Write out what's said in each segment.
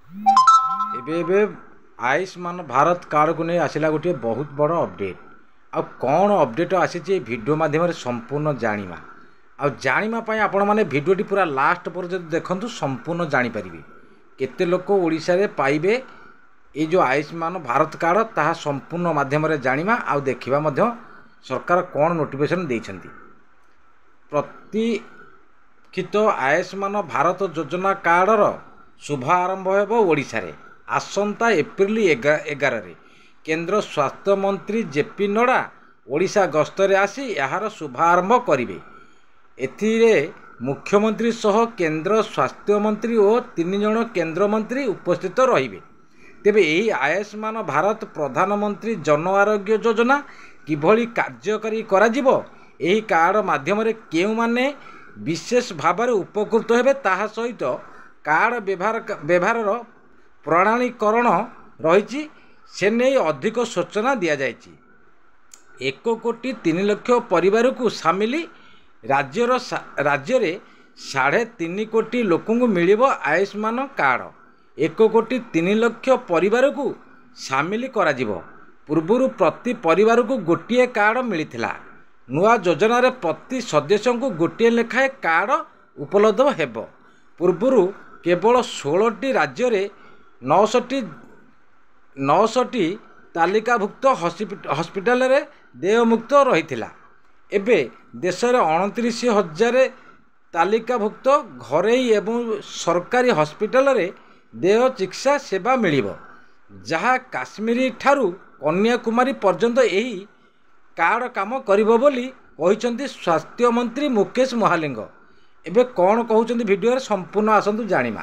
ଏବେ ଏବେ ଆୟୁଷ୍ମାନ ଭାରତ କାର୍ଡ଼କୁ ନେଇ ଆସିଲା ଗୋଟିଏ ବହୁତ ବଡ଼ ଅପଡ଼େଟ୍। ଆଉ କ'ଣ ଅପଡ଼େଟ୍ ଆସିଛି ଏ ଭିଡ଼ିଓ ମାଧ୍ୟମରେ ସମ୍ପୂର୍ଣ୍ଣ ଜାଣିବା। ଆଉ ଜାଣିବା ପାଇଁ ଆପଣମାନେ ଭିଡ଼ିଓଟି ପୁରା ଲାଷ୍ଟ ପର୍ଯ୍ୟନ୍ତ ଦେଖନ୍ତୁ, ସମ୍ପୂର୍ଣ୍ଣ ଜାଣିପାରିବେ କେତେ ଲୋକ ଓଡ଼ିଶାରେ ପାଇବେ ଏ ଯେଉଁ ଆୟୁଷ୍ମାନ ଭାରତ କାର୍ଡ଼, ତାହା ସମ୍ପୂର୍ଣ୍ଣ ମାଧ୍ୟମରେ ଜାଣିବା ଆଉ ଦେଖିବା ମଧ୍ୟ ସରକାର କ'ଣ ନୋଟିଫିକେସନ୍ ଦେଇଛନ୍ତି। ପ୍ରତୀକ୍ଷିତ ଆୟୁଷ୍ମାନ ଭାରତ ଯୋଜନା କାର୍ଡ଼ର ଶୁଭାରମ୍ଭ ହେବ ଓଡ଼ିଶାରେ ଆସନ୍ତା ଏପ୍ରିଲ 11ରେ। କେନ୍ଦ୍ର ସ୍ୱାସ୍ଥ୍ୟମନ୍ତ୍ରୀ ଜେପି ନଡ୍ଡା ଓଡ଼ିଶା ଗସ୍ତରେ ଆସି ଏହାର ଶୁଭାରମ୍ଭ କରିବେ। ଏଥିରେ ମୁଖ୍ୟମନ୍ତ୍ରୀ ସହ କେନ୍ଦ୍ର ସ୍ୱାସ୍ଥ୍ୟମନ୍ତ୍ରୀ ଓ 3 ଜଣ କେନ୍ଦ୍ରମନ୍ତ୍ରୀ ଉପସ୍ଥିତ ରହିବେ। ତେବେ ଏହି ଆୟୁଷ୍ମାନ ଭାରତ ପ୍ରଧାନମନ୍ତ୍ରୀ ଜନ ଆରୋଗ୍ୟ ଯୋଜନା କିଭଳି କାର୍ଯ୍ୟକାରୀ କରାଯିବ, ଏହି କାର୍ଡ଼ ମାଧ୍ୟମରେ କେଉଁମାନେ ବିଶେଷ ଭାବରେ ଉପକୃତ ହେବେ, ତାହା ସହିତ କାର୍ଡ଼ ବ୍ୟବହାରର ପ୍ରଣାଳୀକରଣ ରହିଛି, ସେ ନେଇ ଅଧିକ ସୂଚନା ଦିଆଯାଇଛି। 1,03,00,000 ପରିବାରକୁ ସାମିଲ ରାଜ୍ୟରେ 3.5 କୋଟି ଲୋକଙ୍କୁ ମିଳିବ ଆୟୁଷ୍ମାନ କାର୍ଡ଼। 1,03,00,000 ପରିବାରକୁ ସାମିଲ କରାଯିବ। ପୂର୍ବରୁ ପ୍ରତି ପରିବାରକୁ ଗୋଟିଏ କାର୍ଡ଼ ମିଳିଥିଲା। ନୂଆ ଯୋଜନାରେ ପ୍ରତି ସଦସ୍ୟଙ୍କୁ ଗୋଟିଏ ଲେଖାଏଁ କାର୍ଡ଼ ଉପଲବ୍ଧ ହେବ। ପୂର୍ବରୁ କେବଳ 16ଟି ରାଜ୍ୟରେ 900ଟି ତାଲିକାଭୁକ୍ତ ହସ୍ପିଟାଲରେ ଦେୟମୁକ୍ତ ରହିଥିଲା। ଏବେ ଦେଶରେ 29,000 ତାଲିକାଭୁକ୍ତ ଘରୋଇ ଏବଂ ସରକାରୀ ହସ୍ପିଟାଲରେ ଦେୟ ଚିକିତ୍ସା ସେବା ମିଳିବ, ଯାହା କାଶ୍ମୀର ଠାରୁ କନ୍ୟାକୁମାରୀ ପର୍ଯ୍ୟନ୍ତ ଏହି କାର୍ଡ଼ କାମ କରିବ ବୋଲି କହିଛନ୍ତି ସ୍ୱାସ୍ଥ୍ୟମନ୍ତ୍ରୀ ମୁକେଶ ମହାଲିଙ୍ଗ। ଏବେ କ'ଣ କହୁଛନ୍ତି ଭିଡ଼ିଓରେ ସମ୍ପୂର୍ଣ୍ଣ ଆସନ୍ତୁ ଜାଣିବା।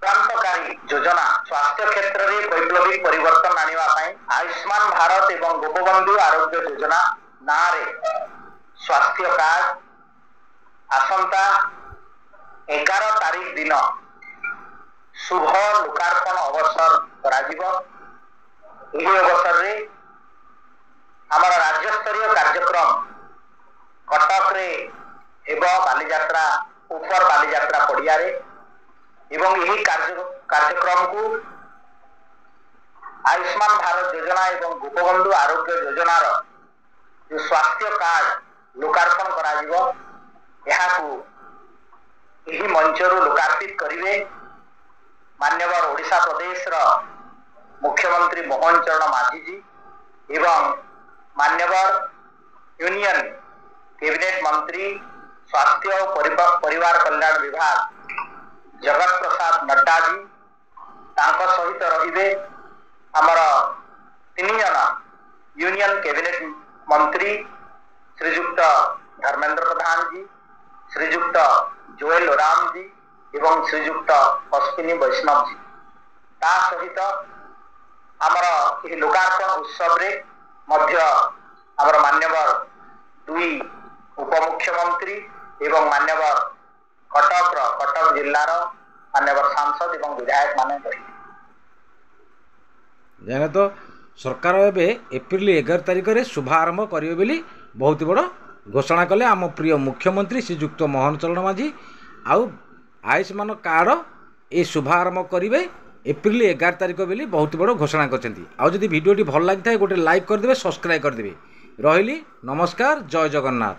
କ୍ରାନ୍ତକାରୀ ଯୋଜନା ସ୍ୱାସ୍ଥ୍ୟ କ୍ଷେତ୍ରରେ ବୈପ୍ଳବିକ ପରିବର୍ତ୍ତନ ଆଣିବା ପାଇଁ ଆୟୁଷ୍ମାନ ଭାରତ ଏବଂ ଗୋପବନ୍ଧୁ ଆରୋଗ୍ୟ ଯୋଜନା ନାଁରେ ସ୍ୱାସ୍ଥ୍ୟ କାର୍ଡ଼ ଆସନ୍ତା 11 ତାରିଖ ଦିନ ଶୁଭ ଲୋକାର୍ପଣ ଅବସର କରାଯିବ। ଏହି ଅବସରରେ ଆମର ରାଜ୍ୟସ୍ତରୀୟ କାର୍ଯ୍ୟକ୍ରମ କଟକରେ ହେବ ବାଲିଯାତ୍ରା ଉପର ବାଲିଯାତ୍ରା ପଡ଼ିଆରେ, ଏବଂ ଏହି କାର୍ଯ୍ୟକ୍ରମକୁ ଆୟୁଷ୍ମାନ ଭାରତ ଯୋଜନା ଏବଂ ଗୋପବନ୍ଧୁ ଆରୋଗ୍ୟ ଯୋଜନାର ଯେଉଁ ସ୍ୱାସ୍ଥ୍ୟ କାର୍ଡ଼ ଲୋକାର୍ପଣ କରାଯିବ, ଏହାକୁ ଏହି ମଞ୍ଚରୁ ଲୋକାର୍ପିତ କରିବେ ମାନ୍ୟବର ଓଡ଼ିଶା ପ୍ରଦେଶର ମୁଖ୍ୟମନ୍ତ୍ରୀ ମୋହନ ଚରଣ ମାଝୀ ଏବଂ ମାନ୍ୟବର ୟୁନିୟନ କ୍ୟାବିନେଟ ମନ୍ତ୍ରୀ ସ୍ୱାସ୍ଥ୍ୟ ଓ ପରିବାର କଲ୍ୟାଣ ବିଭାଗ ଜଗତ ପ୍ରସାଦ ନଡ୍ଡା जी ତାଙ୍କ ସହିତ ରହିବେ ଆମର 3 ଜଣ यूनियन कैबिनेट मंत्री श्रीजुक्त धर्मेंद्र प्रधान जी, श्रीजुक्त जोएल ओराम जी एवं श्रीजुक्त अश्विनी वैष्णव जी। ता सहित आमर यह लोकार्पण उत्सव रे मध्य आमर मान्यवर 2 उपमुख्यमंत्री एवं मान्यवर कटक जिलार मान्यवर सांसद एवं विधायक माने जाने तो सरकार एवं एप्रिल 11 तारिख में शुभारंभ करेंगे बोली बहुत बड़ घोषणा कले आम प्रिय मुख्यमंत्री श्रीजुक्त मोहन चरण माझी। आउ आयुष्मान कार्ड ये शुभारंभ करेंगे एप्रिल 11 तारिख बोली बहुत बड़ घोषणा कर। भिडियोटी भल लगी था गोटे लाइक करदे, सब्सक्राइब करदे। रही नमस्कार, जय जगन्नाथ।